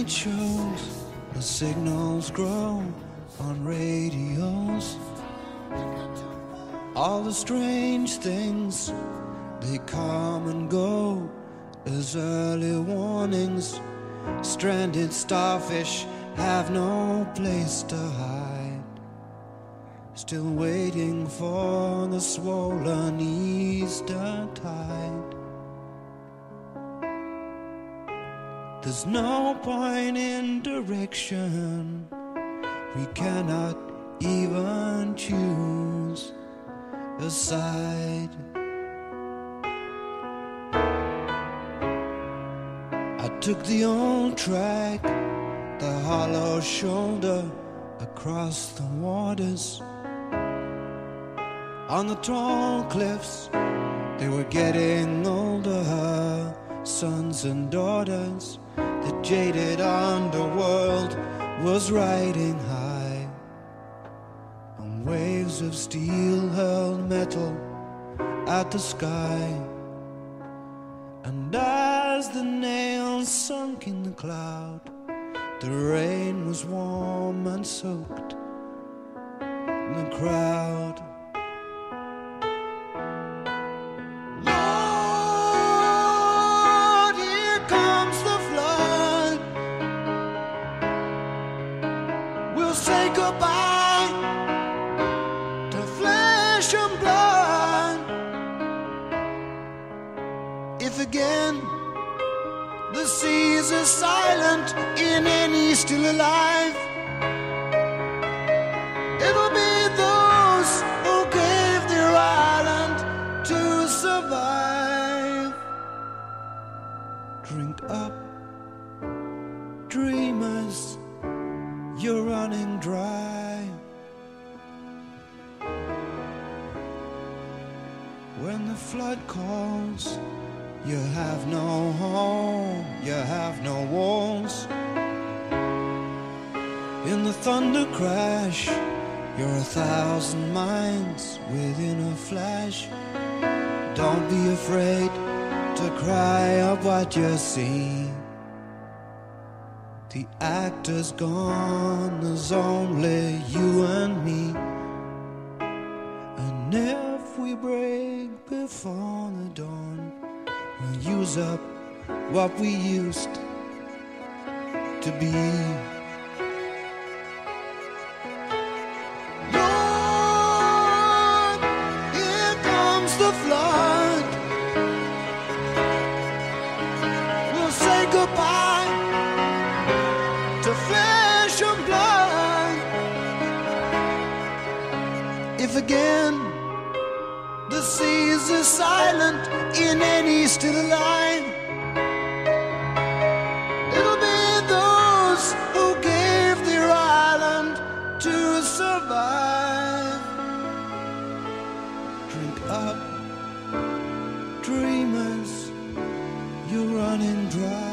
it shows the signals grow on radios. All the strange things, they come and go as early warnings. Stranded starfish have no place to hide, still waiting for the swollen Easter tide. There's no point in direction, we cannot even choose a side. I took the old track, the hollow shoulder across the waters. On the tall cliffs, they were getting older, sons and daughters. The jaded underworld was riding high on waves of steel hurled metal at the sky. And as the nails sunk in the cloud, the rain was warm and soaked in the crowd. Lord, here comes the flood. We'll say goodbye to flesh and blood. If again the seas are silent in any still alive, it'll be those who gave their island to survive. Drink up, dreamers, you're running dry. When the flood calls, you have no home, you have no walls. In the thunder crash, you're 1,000 miles within a flash. Don't be afraid to cry up what you see. The actor's gone, there's only you and me. And if we break before the dawn, we'll use up what we used to be. Lord, here comes the flood. We'll say goodbye to flesh and blood. If again the seas are silent in any still alive, it'll be those who gave their island to survive. Drink up, dreamers, you're running dry.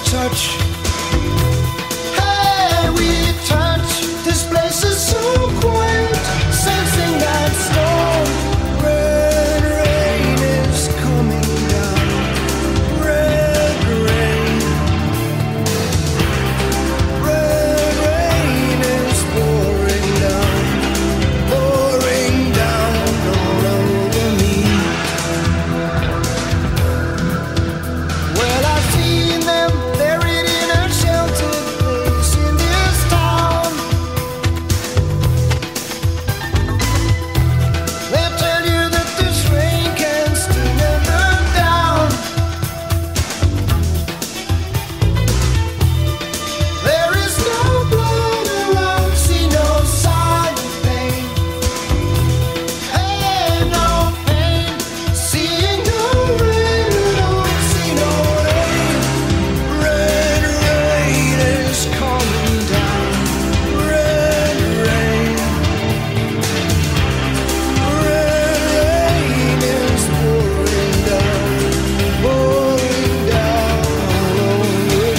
touch. Hey, we touch. This place is so quiet, sensing that storm. Red rain is coming down. Red rain. Red rain is pouring down all over me. Well, I've seen them buried in a sheltered place in this town. They tell you that this rain can sting them down. There is no blood around, see no sign of pain. Hey, no pain, seeing no rain, don't see no rain. Red rain is coming down. Red rain. Red rain is pouring down all over me.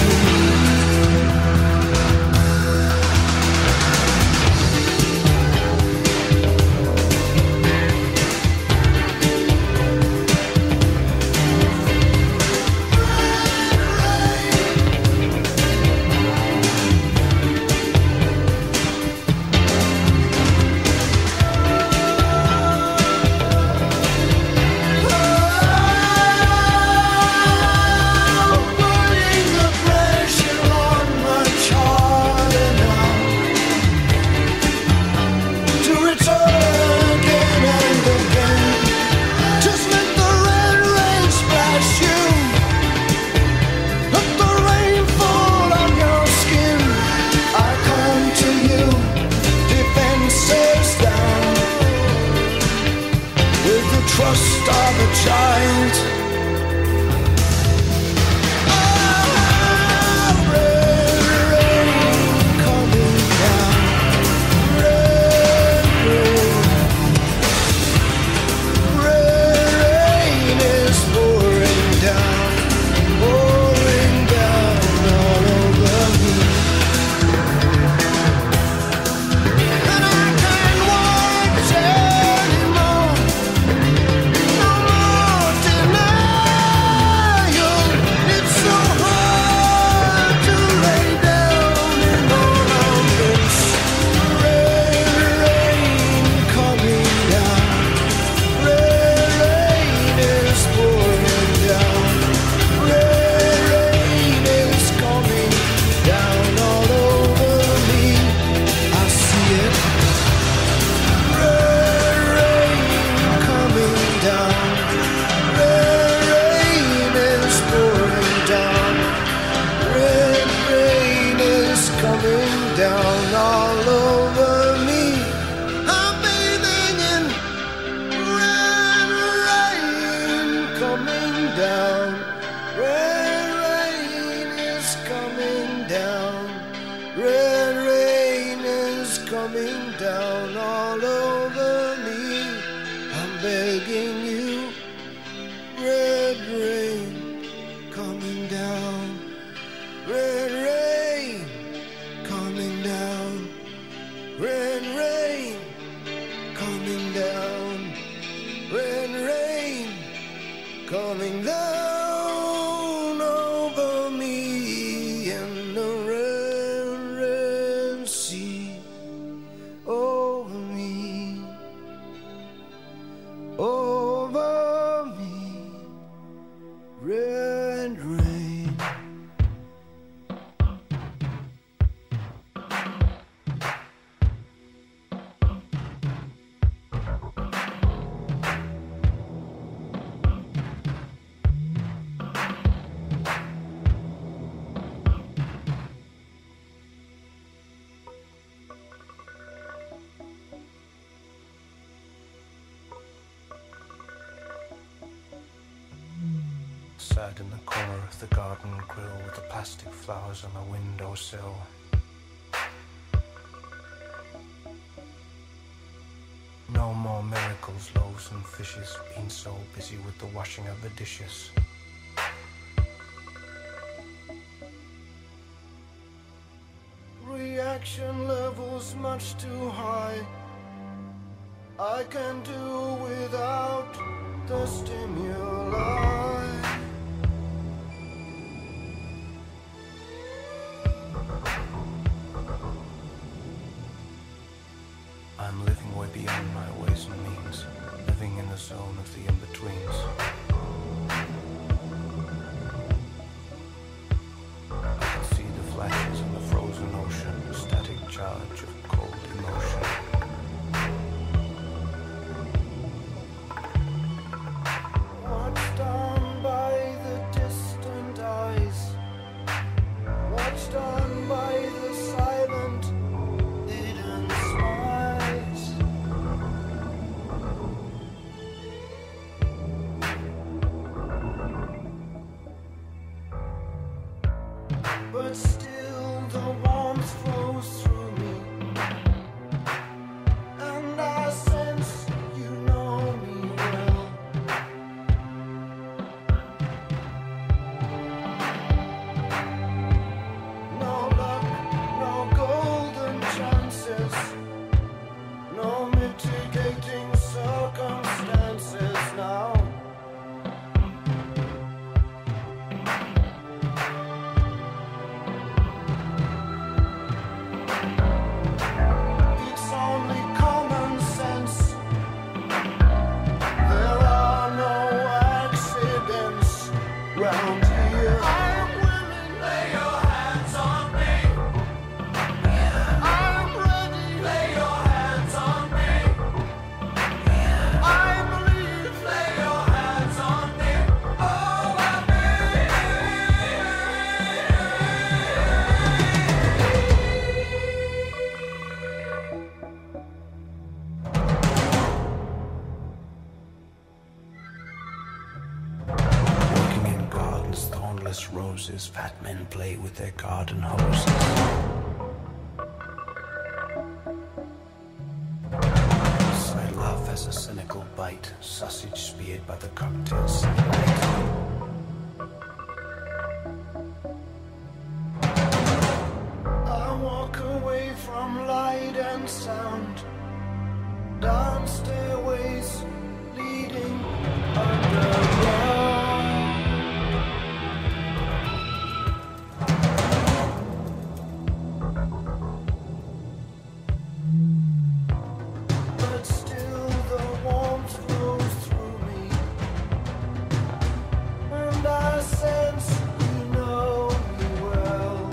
Putting the pressure on much harder now to return again and again. Just let the red rain splash you. Let the rain fall on your skin. I come to you, defenses down, with the trust of a child. Red rain coming down. Red rain. Red rain is pouring down all over me. And I can't watch anymore. No more denial. It's so hard to lay down in all of this. Red rain coming down. Red rain is pouring down. Red rain is coming down all over me. I see it. Red rain coming down. Red rain is pouring down. Red rain is coming down all over me. I'm bathing in red rain coming down. Red rain is coming down. Red rain is coming down all over me. I'm begging you. Red rain coming down. Red rain coming down. Red rain coming down. Red rain coming down over me in the red sea over me, over me. Red rain. Sat in the corner of the garden grill with the plastic flowers on the windowsill. No more miracles, loaves and fishes, been so busy with the washing of the dishes. satisfaction level's much too high. I can do without the stimuli. I'm living way beyond my ways and means, living in the zone of the in-betweens. I can see the flashes in the frozen ocean, a static charge of cold emotion. Watched down by the distant eyes, watched down by the silent, hidden smiles. But still the warmth flows through me, and I sense you know me well. No luck, no golden chances, no mitigating circumstances now. It's only common sense. There are no accidents round here. I'm willing. Lay your hands on me. I'm ready. Lay your hands on me. I believe. Lay your hands on me. Oh, I Walking in gardens, thornless roses, fat men play with their garden hoses. Side laugh has a cynical bite, sausage speared by the cocktail sunlight. I walk away from light and sound, down stairways leading underground. But still the warmth flows through me, and I sense you know me well.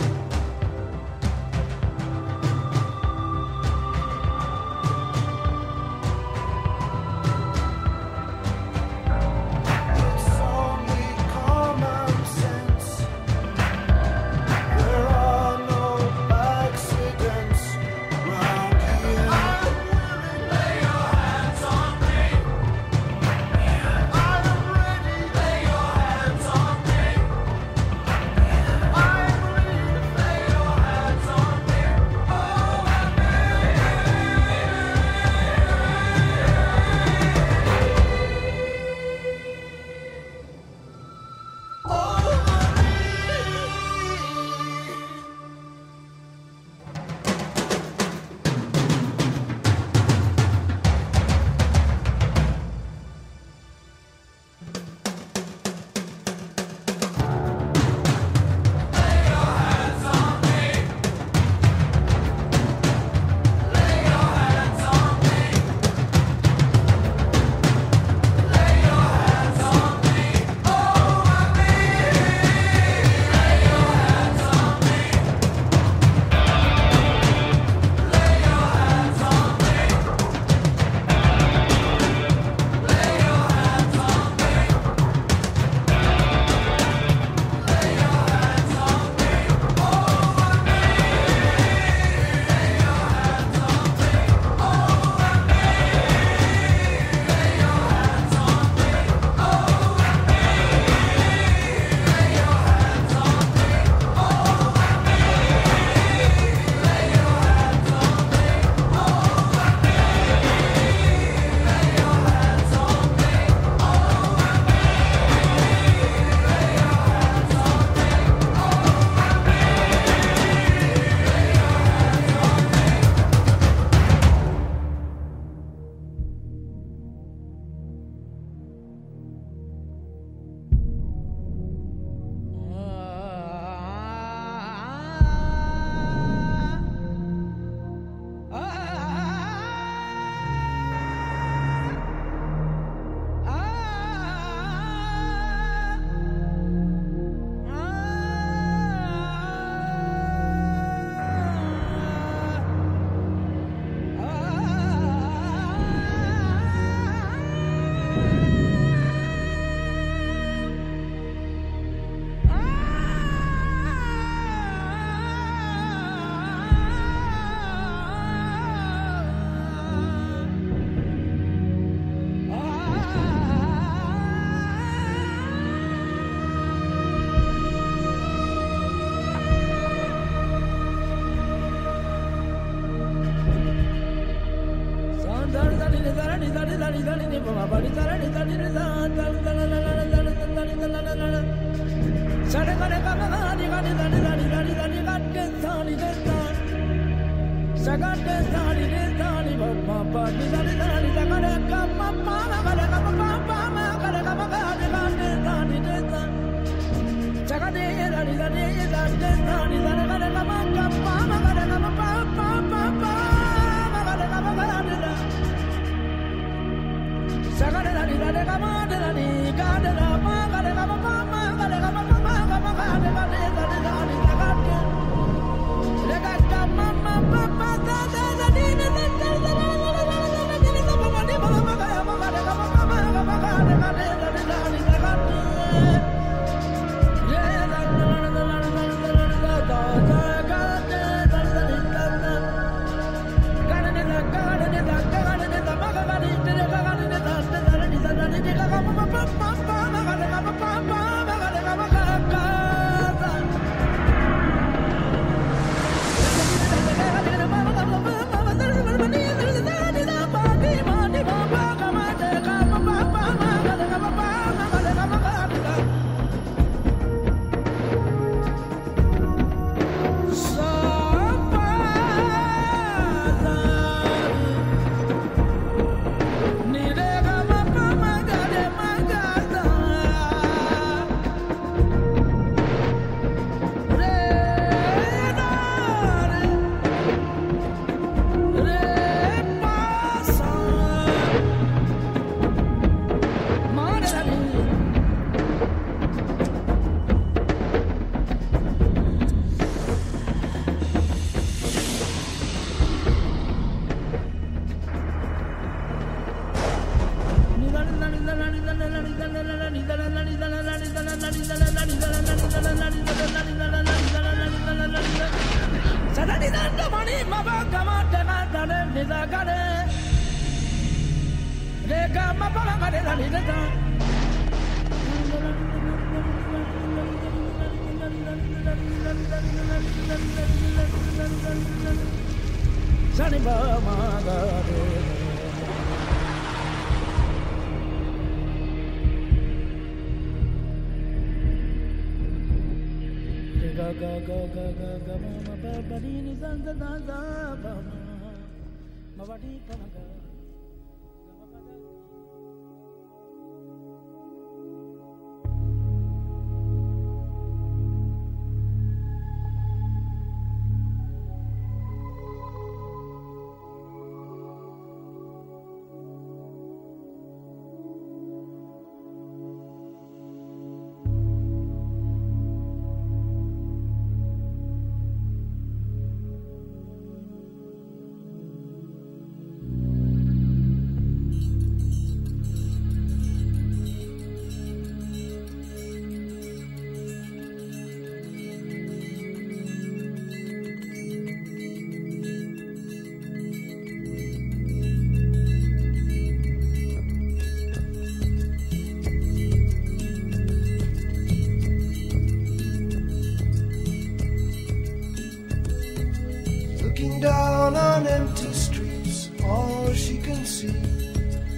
Looking down on empty streets, all she can see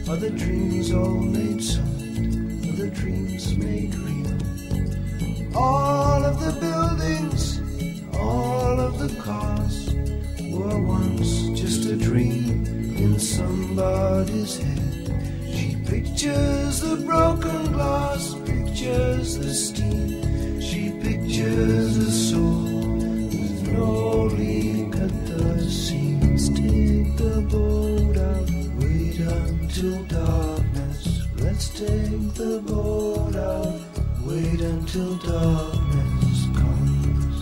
are the dreams all made solid, are the dreams made real. All of the buildings, all of the cars were once just a dream in somebody's head. She pictures the broken glass, pictures the steam. She pictures a soul with no leak at the seams. Take the boat out, wait until darkness. Let's take the boat out, wait until darkness comes.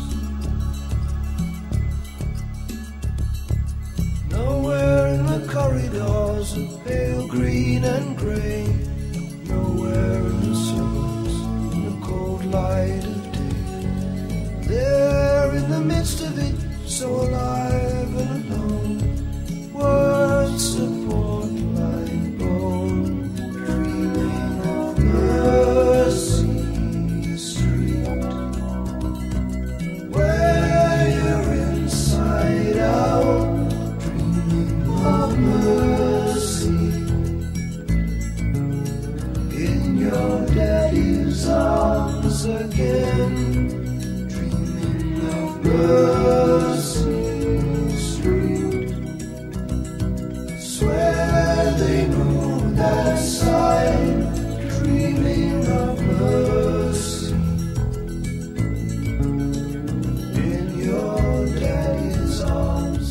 Nowhere in the corridors of pale green and grey, nowhere in the suburbs in the cold light of day. There in the midst of it, so alive and alone, words support like bone, dreaming of Mercy Street, where you're inside out, dreaming of mercy. Mercy Street. Swear they know that sign, dreaming of mercy in your daddy's arms.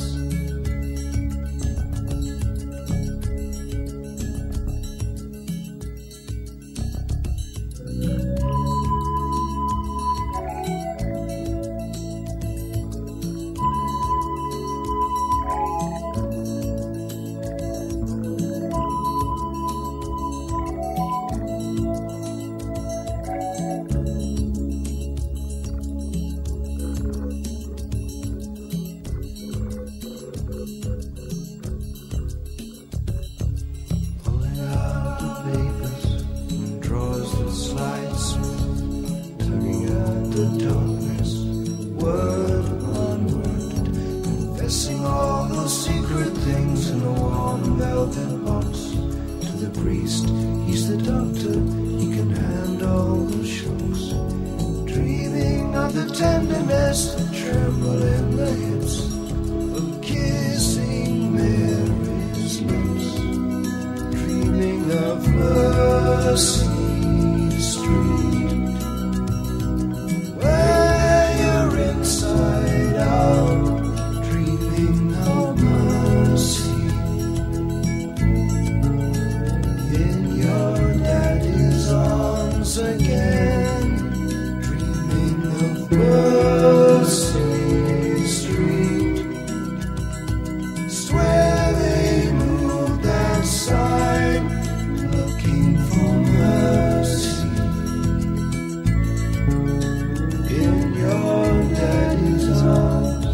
Pulling out the papers and drawers that slides, tugging at the darkness, word on word, confessing all the secret things in a warm velvet box. To the priest, he's the doctor, he can handle the shocks. Dreaming of the tenderness that tremble in the hips, of kissing Mary's lips. Dreaming of Mercy Street, where you're inside out, dreaming of mercy in your daddy's arms again. Dreaming of Mercy Street. Swear they moved that sign, looking for mercy in your daddy's arms.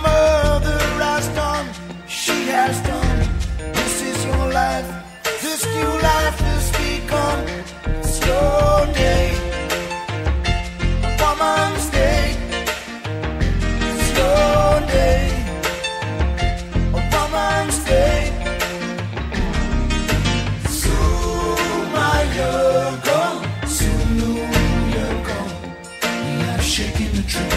mother has done, she has done. This is your life, this new life has begun. It's your day, a woman's day. It's your day, a woman's day. Soon you're gone, soon you're gone. We are shaking the tree.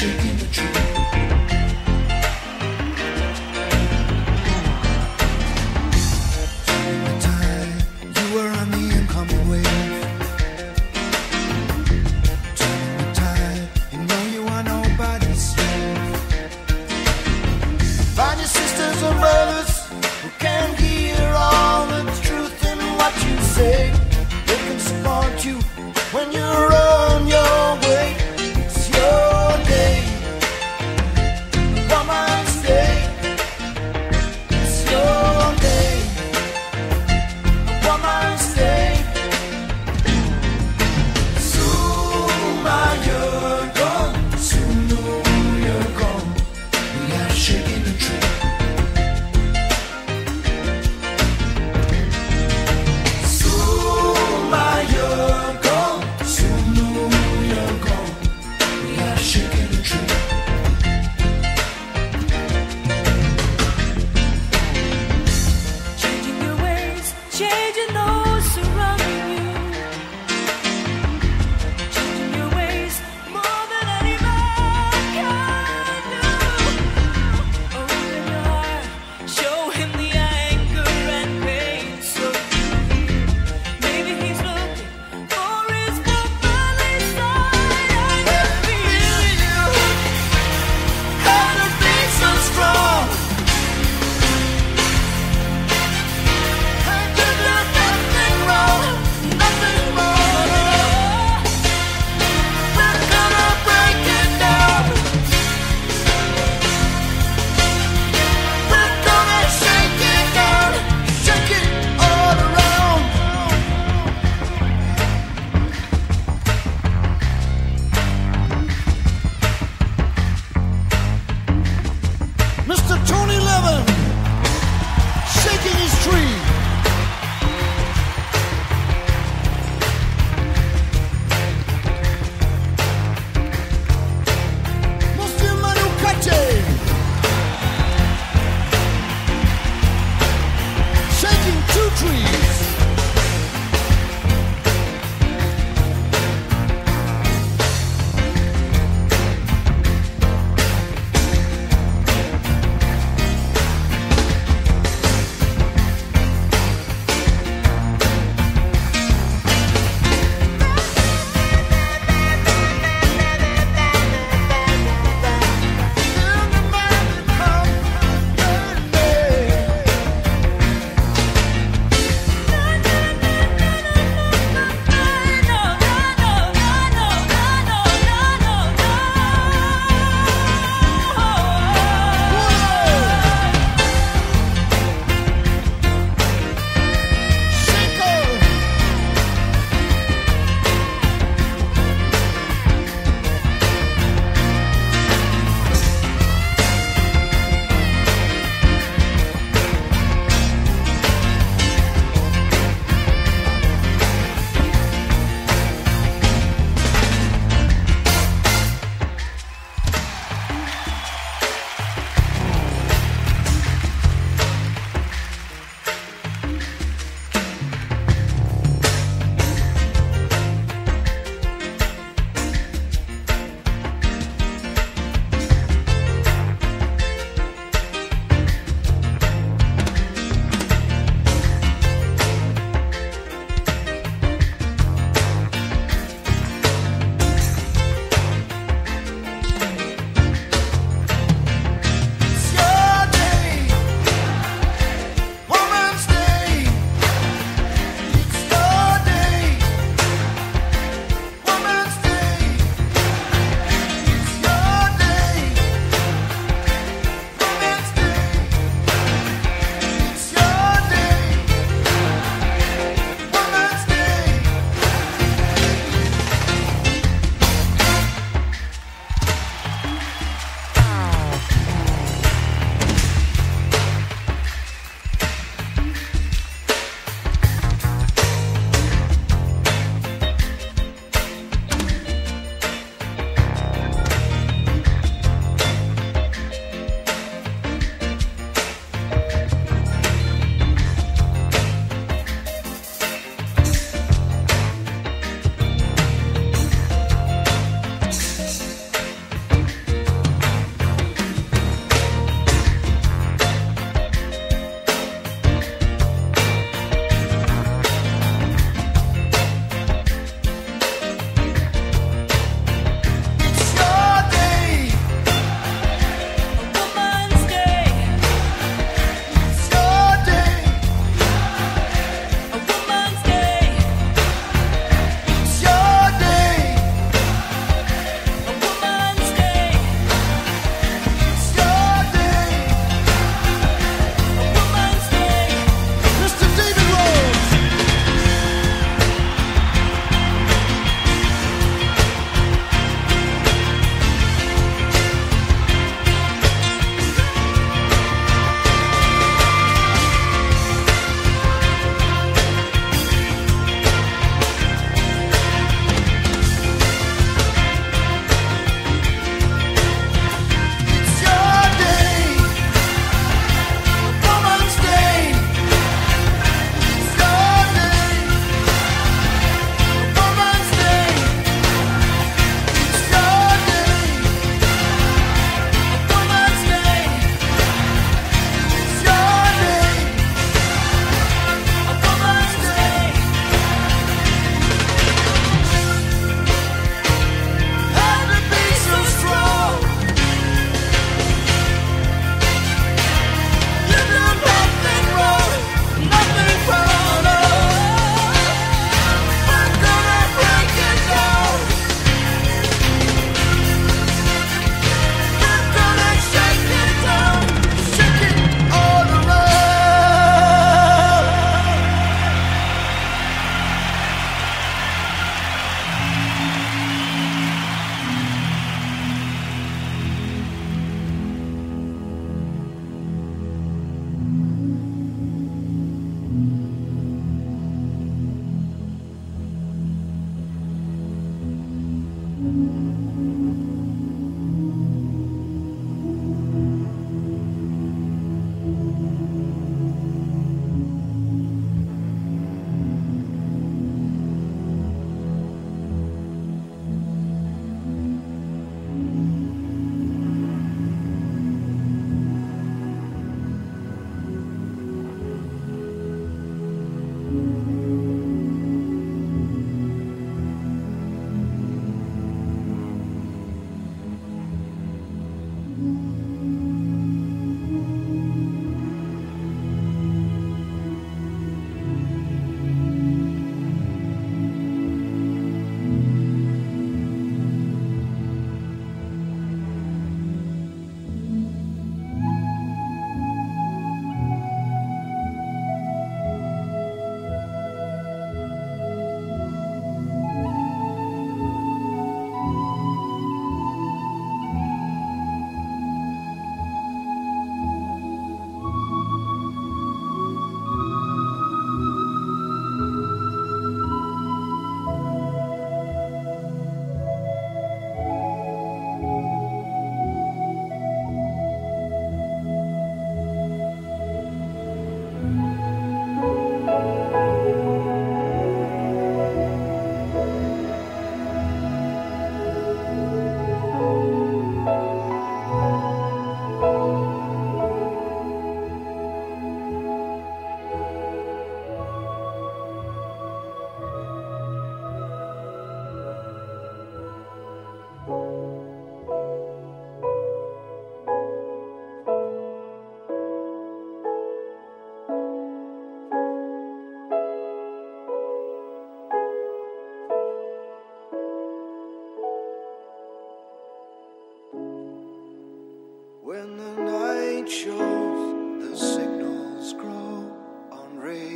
Shaking the tree. Turning the tide, you were on the incoming wave. Turning the tide, you know you are nobody's slave. Find your sisters and brothers who can hear all the truth in what you say. They can support you when you're on your way. It's your day, woman's day. It's your day, woman's day. Soon you're gone, soon you're gone. We are shaking the tree. Soon you're gone, soon you're gone. We are shaking the tree. Changing your ways, changing those surrounding you. Changing your ways more than any man can do. Open your heart, show him the anger and pain so deep. Maybe he's looking for his womanly side. I can feel you. How to be so strong. And to do nothing wrong, nothing wrong. We're gonna break it down. We're gonna shake it down, shake it all around. Mr. Tony Levin shaking his tree. Mr. Manukache shaking two trees.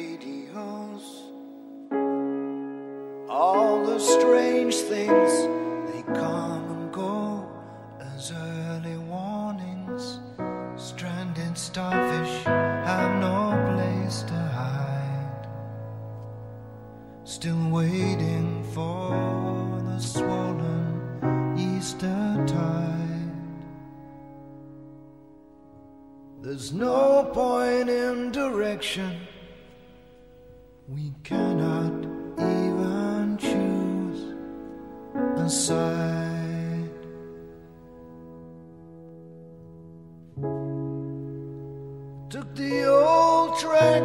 radios, all the strange things, they come and go as early warnings. Stranded starfish have no place to hide, still waiting for the swollen Easter tide. There's no point in direction, we cannot even choose a side. Took the old track,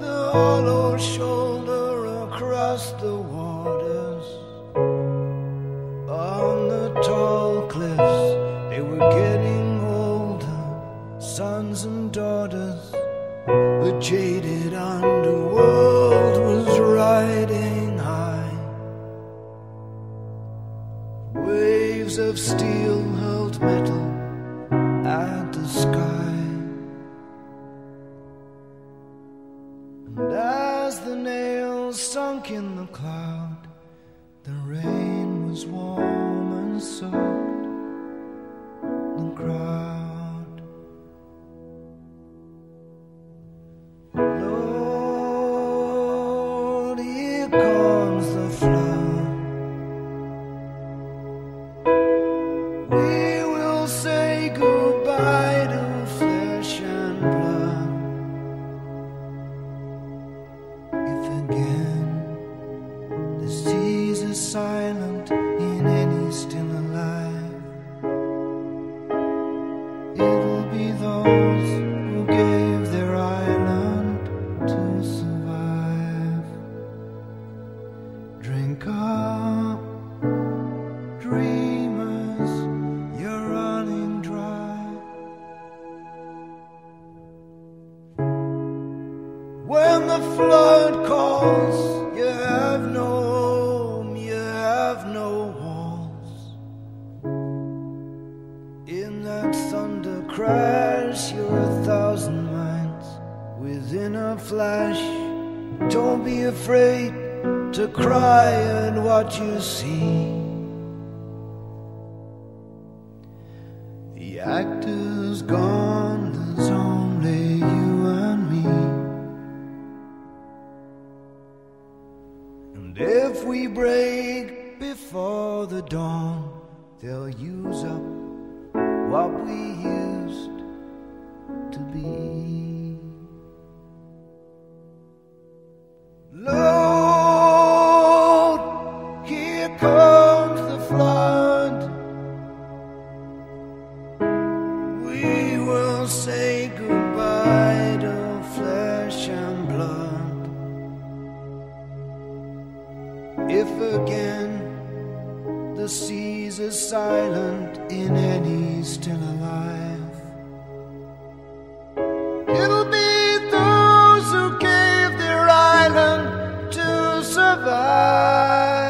the hollow shoulder across the waters. On the tall cliffs, they were getting older, sons and daughters. The jaded underworld was riding high. Waves of steel hurled metal at the sky. And as the nails sunk in the cloud, the rain was warm and soaked the crowd. Lord, here comes the flood. We will say goodbye to flesh and blood. If again the seas are silent in any still alive, it'll be those who gave their island to survive. Drink up, dreamers, you're running dry. When the flood calls, you have no home, you have no walls. In that thunder crash, you're 1,000 miles within a flash. Don't be afraid to cry at what you see. The actor's gone, there's only you and me. And if we break before the dawn, they'll use up what we used to be. Lord, here comes the flood. We will say goodbye to flesh and blood. If again the seas are silent in any still alive, it'll be those who gave their island to survive.